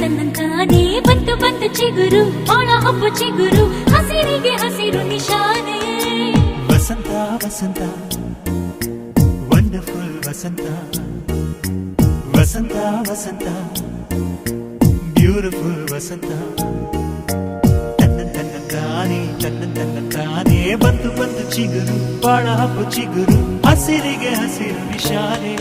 ತನ್ನಂತಾನೇ ಬಂತು ಬಂತು ಚಿಗುರು ಒಳ ಹಬ್ಬ ಚಿಗುರು ಹಸಿರಿಗೆ ಹಸಿರು ನಿಶಾನೆ ವಸಂತ ವಸಂತ ವಂಡರ್ಫುಲ್ ವಸಂತ ವಸಂತ ವಸಂತ ಬ್ಯೂಟಿಫುಲ್ ವಸಂತ ತನ್ನ ಬಂತು ಬಂತು ಚಿಗುರು ಬಾಳ ಹಬ್ಬ ಚಿಗುರು ಹಸಿರಿಗೆ ಹಸಿರು ನಿಶಾನೆ